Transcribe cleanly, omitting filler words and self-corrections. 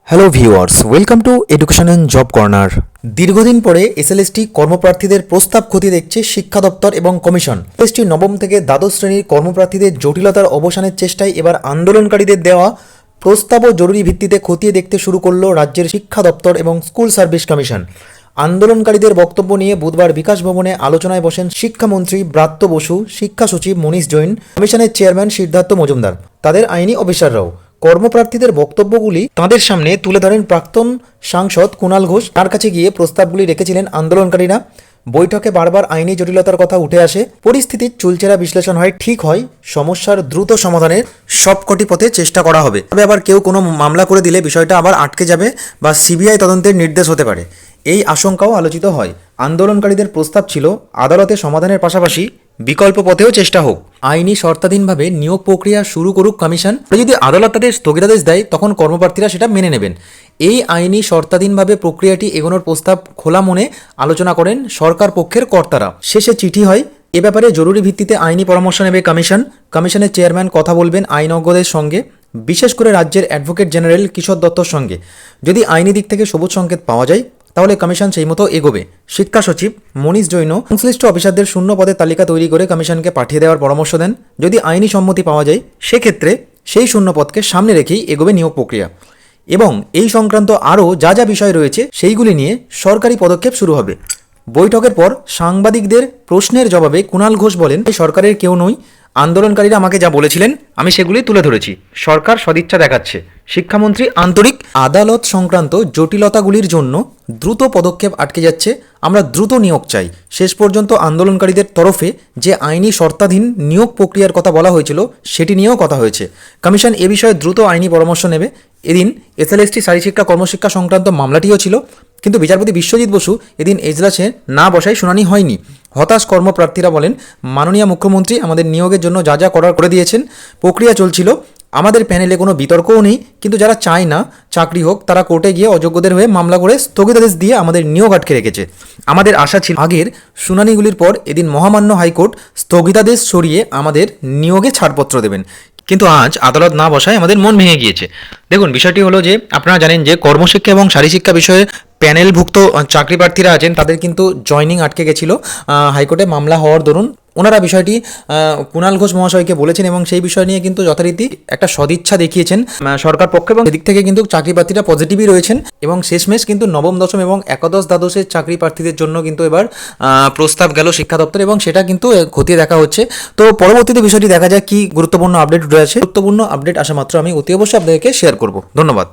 Hello viewers, welcome to education and job corner. দীর্ঘদিন পরে SLST কর্মপ্রার্থীদের প্রস্তাব খতিয়ে দেখছে শিক্ষা দপ্তর এবং কমিশন। এসএলএসটি নবম থেকে দ্বাদশ শ্রেণীর কর্মপ্রার্থীদের জটিলতার অবসানের চেষ্টায় এবার আন্দোলনকারীদের দেওয়া প্রস্তাব ও জরুরি ভিত্তিতে খতিয়ে দেখতে শুরু করলো রাজ্যের শিক্ষা দপ্তর এবং স্কুল সার্ভিস কমিশন। আন্দোলনকারীদের বক্তব্য নিয়ে বুধবার বিকাশ ভবনে আলোচনায় বসেন শিক্ষামন্ত্রী ব্রাত্য বসু, শিক্ষা সচিব মনীষ জৈন, কমিশনের চেয়ারম্যান সিদ্ধার্থ মজুমদার, তাদের আইনি অফিসাররাও। কর্মপ্রার্থীদের বক্তব্যগুলি তাদের সামনে তুলে ধরেন প্রাক্তন সাংসদ কুণাল ঘোষ। তার কাছে গিয়ে প্রস্তাবগুলি রেখেছিলেন আন্দোলনকারীরা। বৈঠকে বারবার আইনি জটিলতার কথা উঠে আসে। পরিস্থিতির চুলচেরা বিশ্লেষণ হয়, ঠিক হয়, সমস্যার দ্রুত সমাধানের সবকটি পথে চেষ্টা করা হবে। তবে আবার কেউ কোনো মামলা করে দিলে বিষয়টা আবার আটকে যাবে বা সিবিআই তদন্তের নির্দেশ হতে পারে, এই আশঙ্কাও আলোচিত হয়। আন্দোলনকারীদের প্রস্তাব ছিল আদালতে সমাধানের পাশাপাশি বিকল্প পথেও চেষ্টা হোক। আইনি শর্তাধীনভাবে নিয়োগ প্রক্রিয়া শুরু করুক কমিশন। যদি আদালত তাদের স্থগিতাদেশ দেয় তখন কর্মপ্রার্থীরা সেটা মেনে নেবেন। এই আইনি শর্তাধীনভাবে প্রক্রিয়াটি এগোনোর প্রস্তাব খোলা মনে আলোচনা করেন সরকার পক্ষের কর্তারা। শেষে চিঠি হয়। এ ব্যাপারে জরুরি ভিত্তিতে আইনি পরামর্শ নেবে কমিশন। কমিশনের চেয়ারম্যান কথা বলবেন আইনজ্ঞদের সঙ্গে, বিশেষ করে রাজ্যের অ্যাডভোকেট জেনারেল কিশোর দত্তর সঙ্গে। যদি আইনি দিক থেকে সবুজ সংকেত পাওয়া যায় তাহলে কমিশন সেই মতো এগোবে। শিক্ষা সচিব মনীষ জৈন সংশ্লিষ্ট অফিসারদের শূন্য পদের তালিকা তৈরি করে কমিশনকে পাঠিয়ে দেওয়ার পরামর্শ দেন। যদি আইনি সম্মতি পাওয়া যায় সেক্ষেত্রে সেই শূন্য পদকে সামনে রেখেই এগোবে নিয়োগ প্রক্রিয়া এবং এই সংক্রান্ত আরও যা যা বিষয় রয়েছে সেইগুলি নিয়ে সরকারি পদক্ষেপ শুরু হবে। বৈঠকের পর সাংবাদিকদের প্রশ্নের জবাবে কুণাল ঘোষ বলেন, সরকারের কেউ নই, আন্দোলনকারীরা আমাকে যা বলেছিলেন আমি সেগুলি তুলে ধরেছি। সরকার সদিচ্ছা দেখাচ্ছে। শিক্ষামন্ত্রী আন্তরিক। আদালত সংক্রান্ত জটিলতাগুলির জন্য দ্রুত পদক্ষেপ আটকে যাচ্ছে। আমরা দ্রুত নিয়োগ চাই। শেষ পর্যন্ত আন্দোলনকারীদের তরফে যে আইনি শর্তাধীন নিয়োগ প্রক্রিয়ার কথা বলা হয়েছিল সেটি নিয়েও কথা হয়েছে। কমিশন এ বিষয়ে দ্রুত আইনি পরামর্শ নেবে। এদিন এসএলএসটি শারীরশিক্ষা কর্মশিক্ষা সংক্রান্ত মামলাটিও ছিল, কিন্তু বিচারপতি বিশ্বজিৎ বসু এদিন এজলাসে না বসায় শুনানি হয়নি। হতাশ কর্মপ্রার্থীরা বলেন, মাননীয় মুখ্যমন্ত্রী আমাদের নিয়োগের জন্য যা যা করার করে দিয়েছেন। প্রক্রিয়া চলছিল, আমাদের প্যানেলে কোনো বিতর্কও নেই, কিন্তু যারা চায় না চাকরি হোক তারা কোর্টে গিয়ে অযোগ্যদের হয়ে মামলা করে স্থগিতাদেশ দিয়ে আমাদের নিয়োগ আটকে রেখেছে। আমাদের আশা ছিল আগের শুনানিগুলির পর এদিন মহামান্য হাইকোর্ট স্থগিতাদেশ সরিয়ে আমাদের নিয়োগে ছাড়পত্র দেবেন, কিন্তু আজ আদালত না বসায় আমাদের মন ভেঙে গিয়েছে। দেখুন, বিষয়টি হলো যে আপনারা জানেন যে কর্মশিক্ষা এবং শারীরশিক্ষা বিষয়ে প্যানেলভুক্ত চাকরি প্রার্থীরা আছেন, তাদের কিন্তু জয়নিং আটকে গেছিল হাইকোর্টে মামলা হওয়ার দরুন। ওনারা বিষয়টি কুণাল ঘোষ মহাশয়কে বলেছেন এবং সেই বিষয় নিয়ে কিন্তু যথারীতি একটা সদিচ্ছা দেখিয়েছেন সরকার পক্ষে, এবং সেদিক থেকে কিন্তু চাকরি প্রার্থীরা পজিটিভই রয়েছেন। এবং শেষমেশ কিন্তু নবম দশম এবং একাদশ দ্বাদশের চাকরি প্রার্থীদের জন্য কিন্তু এবার প্রস্তাব গেল শিক্ষা দপ্তর এবং সেটা কিন্তু খতিয়ে দেখা হচ্ছে। তো পরবর্তীতে বিষয়টি দেখা যায় কি গুরুত্বপূর্ণ আপডেট উঠে আছে। গুরুত্বপূর্ণ আপডেট আসা মাত্র আমি অতি অবশ্যই আপনাদেরকে শেয়ার করব। ধন্যবাদ।